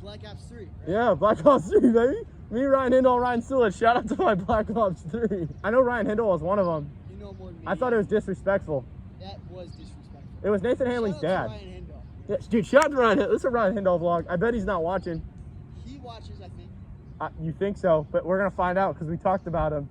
Black Ops 3. Right? Yeah, Black Ops 3, baby. Me, Ryan Hindle, Ryan Stewart. Shout out to my Black Ops 3. I know Ryan Hindle was one of them. You know more than me. I thought it was disrespectful. That was disrespectful. It was Nathan Hanley's Shout out dad. to Ryan Hindle. Yeah, dude, shout out to Ryan Hindle. This is a Ryan Hindle vlog. I bet he's not watching. He watches, I think. You think so, but we're going to find out because we talked about him.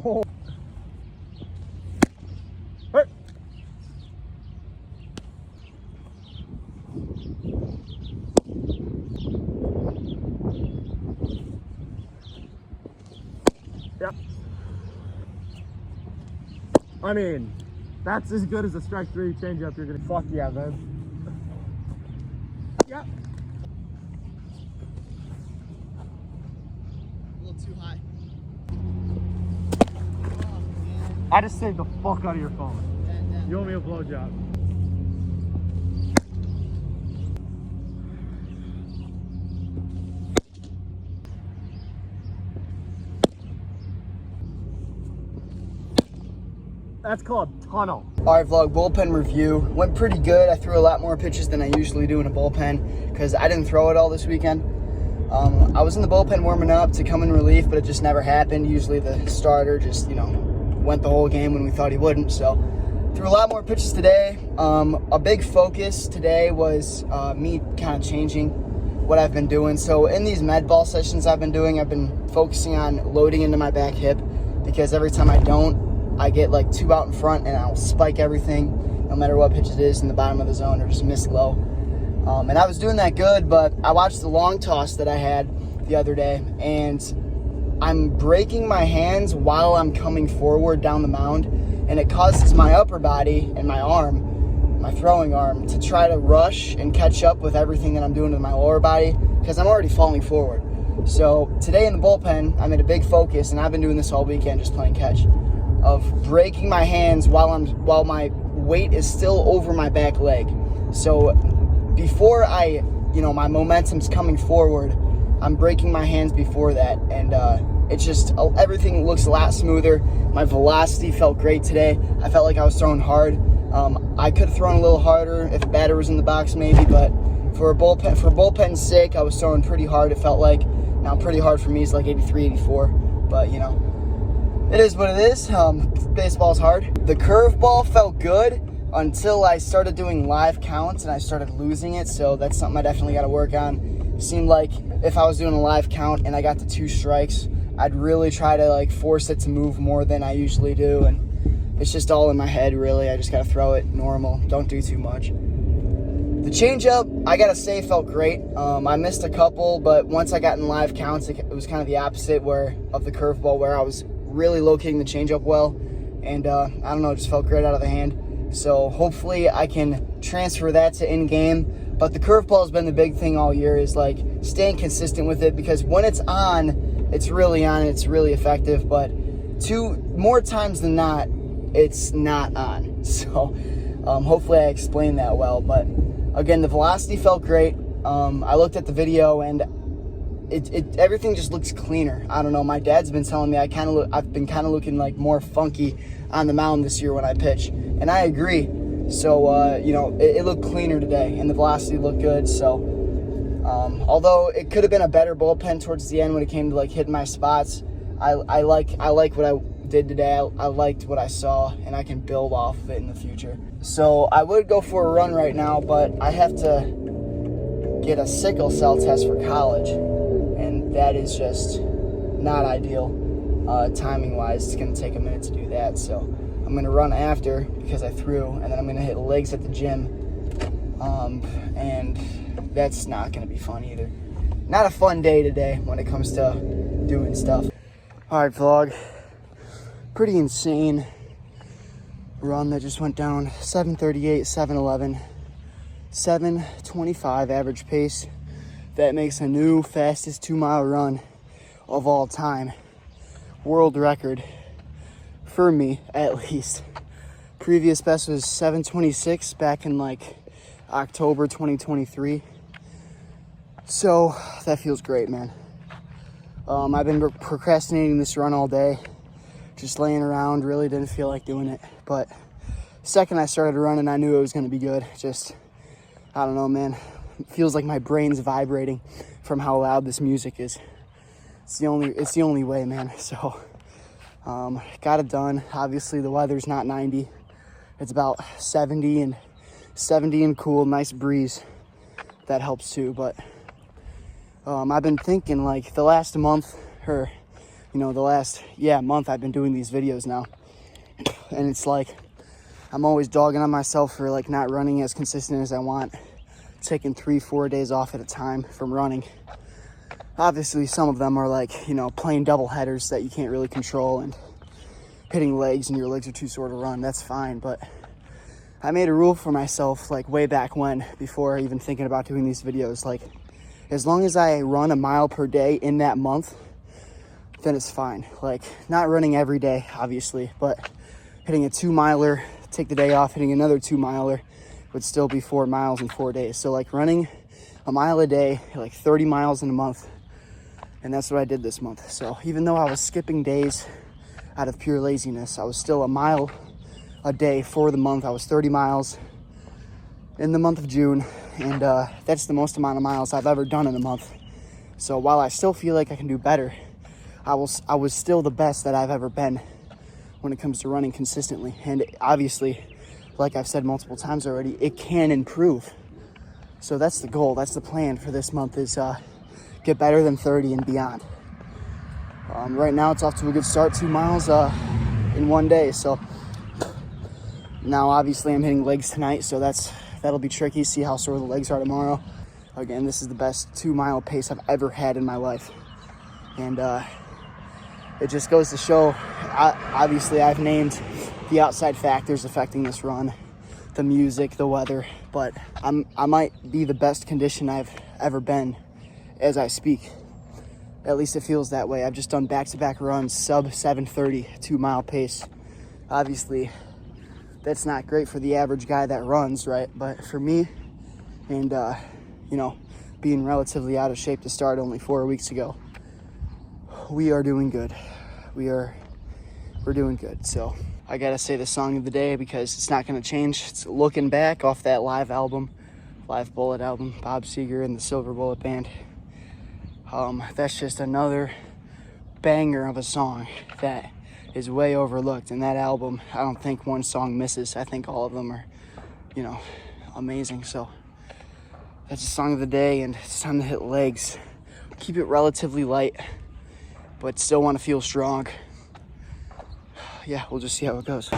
Oh. Hey. Yep. I mean, that's as good as a strike three changeup. You're gonna fuck yeah, man. Yep. A little too high. I just saved the fuck out of your phone. And, You owe me a blowjob. That's called tunnel. All right, vlog, bullpen review. Went pretty good. I threw a lot more pitches than I usually do in a bullpen because I didn't throw it all this weekend. I was in the bullpen warming up to come in relief, but it just never happened. Usually the starter just, went the whole game when we thought he wouldn't. So threw a lot more pitches today. A big focus today was me kind of changing what I've been doing. So in these med ball sessions I've been focusing on loading into my back hip because every time I don't, I get like two out in front and I'll spike everything, no matter what pitch it is in the bottom of the zone or just miss low. And I was doing that good, but I watched the long toss that I had the other day and I'm breaking my hands while I'm coming forward down the mound, and it causes my upper body and my arm, my throwing arm, to try to rush and catch up with everything that I'm doing to my lower body because I'm already falling forward. So today in the bullpen, I made a big focus, and I've been doing this all weekend, just playing catch, of breaking my hands while my weight is still over my back leg. So before my momentum's coming forward, I'm breaking my hands before that, and it's just everything looks a lot smoother. My velocity felt great today. I felt like I was throwing hard. I could have thrown a little harder if a batter was in the box maybe, but for bullpen's sake, I was throwing pretty hard. It felt like, now pretty hard for me is like 83, 84, but it is what it is. Baseball's hard. The curveball felt good until I started doing live counts and I started losing it, so that's something I definitely got to work on. It seemed like if I was doing a live count and I got to 2 strikes, I'd really try to force it to move more than I usually do, and it's just all in my head really. I just got to throw it normal, don't do too much. The changeup, I gotta say, felt great. I missed a couple, but once I got in live counts, it was kind of the opposite of the curveball, where I was really locating the changeup well, and I don't know, it just felt great out of the hand. So hopefully I can transfer that to in-game. But the curveball has been the big thing all year, is staying consistent with it, because when it's on, it's really on, it's really effective, but more times than not, it's not on. So hopefully I explained that well, but again, the velocity felt great. I looked at the video and everything just looks cleaner. I don't know. My dad's been telling me I've been kind of looking more funky on the mound this year when I pitch, and I agree. So it looked cleaner today, and the velocity looked good. So although it could have been a better bullpen towards the end when it came to hitting my spots, I like what I did today. I liked what I saw, and I can build off of it in the future. So I would go for a run right now, but I have to get a sickle cell test for college, and that is just not ideal timing wise. It's going to take a minute to do that, so I'm going to run after because I threw, and then I'm going to hit legs at the gym, and that's not going to be fun either. Not a fun day today when it comes to doing stuff. All right, vlog. Pretty insane run that just went down. 7:38, 7:11, 7:25 average pace. That makes a new fastest 2-mile run of all time. world record for me, at least. Previous best was 7:26 back in like October 2023. So that feels great, man. I've been procrastinating this run all day, just laying around, really didn't feel like doing it. But second I started running, I knew it was gonna be good. Just, I don't know, man. It feels like my brain's vibrating from how loud this music is. It's the only way, man. So, got it done. Obviously the weather's not 90. It's about 70 and cool, nice breeze. That helps too, but I've been thinking like the last month, or month I've been doing these videos now. And it's like I'm always dogging on myself for like not running as consistent as I want, taking 3-4 days off at a time from running. Obviously some of them are like, playing double headers that you can't really control and hitting legs and your legs are too sore to run. That's fine, but I made a rule for myself like way back when, before even thinking about doing these videos, like as long as I run a mile per day in that month, then it's fine. Like not running every day, obviously, but hitting a 2-miler, take the day off, hitting another 2-miler would still be 4 miles in 4 days. So like running a mile a day, like 30 miles in a month. And that's what I did this month. So even though I was skipping days out of pure laziness, I was still a mile a day for the month. I was 30 miles in the month of June. And that's the most amount of miles I've ever done in a month. So while I still feel like I can do better, I was still the best that I've ever been when it comes to running consistently. And obviously, like I've said multiple times already, it can improve. So that's the goal. That's the plan for this month, is get better than 30 and beyond. Right now it's off to a good start, 2 miles in 1 day. So now obviously I'm hitting legs tonight, so that'll be tricky. See how sore the legs are tomorrow. Again, this is the best 2-mile pace I've ever had in my life. And it just goes to show, obviously I've named the outside factors affecting this run, the music, the weather, but I might be the best condition I've ever been as I speak. At least it feels that way. I've just done back-to-back runs, sub 7:30, 2-mile pace. Obviously, that's not great for the average guy that runs, right? But for me, and being relatively out of shape to start only 4 weeks ago, we are doing good. We're doing good. So I gotta say the song of the day, because it's not gonna change. It's Looking Back, off that Live Bullet album, Bob Seger and the Silver Bullet Band. That's just another banger of a song that is way overlooked. And that album, I don't think one song misses. I think all of them are, amazing. So that's the song of the day, and it's time to hit legs. Keep it relatively light, but still want to feel strong. Yeah, we'll just see how it goes.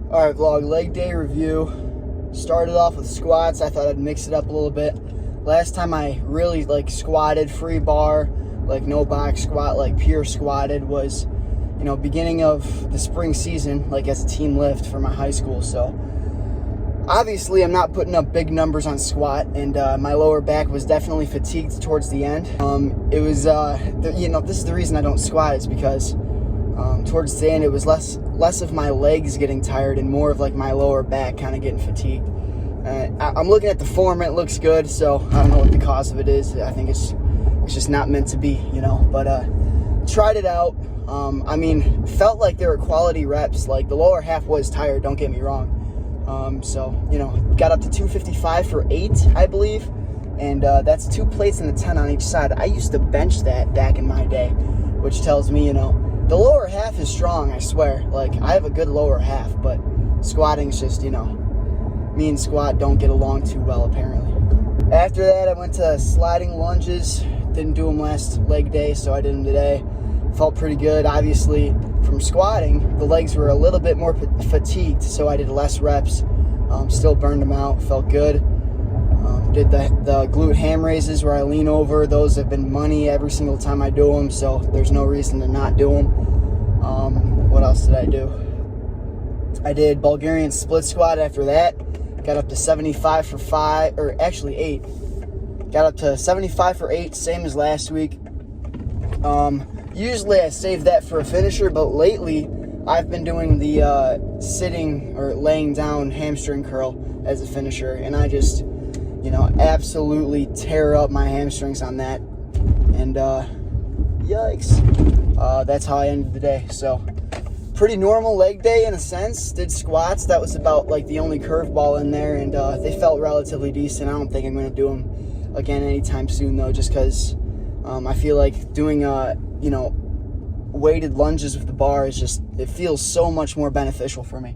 All right, vlog, leg day review. Started off with squats. I thought I'd mix it up a little bit. Last time I really squatted free bar, no box squat, pure squatted, was beginning of the spring season, like as a team lift for my high school. So obviously I'm not putting up big numbers on squat, and my lower back was definitely fatigued towards the end. It was, this is the reason I don't squat, is because towards the end it was less of my legs getting tired and more of like my lower back kind of getting fatigued. I'm looking at the form, it looks good, so I don't know what the cause of it is. I think it's just not meant to be, but tried it out. Felt like there were quality reps. Like the lower half was tired, don't get me wrong. Got up to 255 for 8, I believe. And that's 2 plates and a 10 on each side. I used to bench that back in my day, which tells me, the lower half is strong, I swear. Like, I have a good lower half, but squatting's just, me and squat don't get along too well, apparently. After that, I went to sliding lunges. Didn't do them last leg day, so I did them today. Felt pretty good. Obviously, from squatting, the legs were a little bit more fatigued, so I did less reps. Still burned them out. Felt good. Did the glute ham raises where I lean over. Those have been money every single time I do them, so there's no reason to not do them. What else did I do? I did Bulgarian split squat after that. Got up to 75 for 5, or actually 8. Got up to 75 for 8, same as last week. Usually I save that for a finisher, but lately I've been doing the sitting or laying down hamstring curl as a finisher, and I just, absolutely tear up my hamstrings on that. And yikes. That's how I ended the day. So pretty normal leg day in a sense. Did squats. That was about like the only curveball in there, and they felt relatively decent. I don't think I'm going to do them again anytime soon, though, just because I feel like doing weighted lunges with the bar is just, it feels so much more beneficial for me.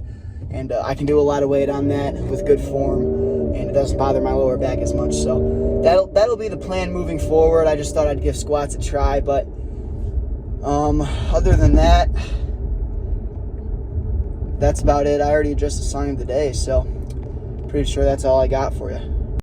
And I can do a lot of weight on that with good form, and it doesn't bother my lower back as much. So that'll be the plan moving forward. I just thought I'd give squats a try, but other than that, that's about it. I already addressed the song of the day, so pretty sure that's all I got for you.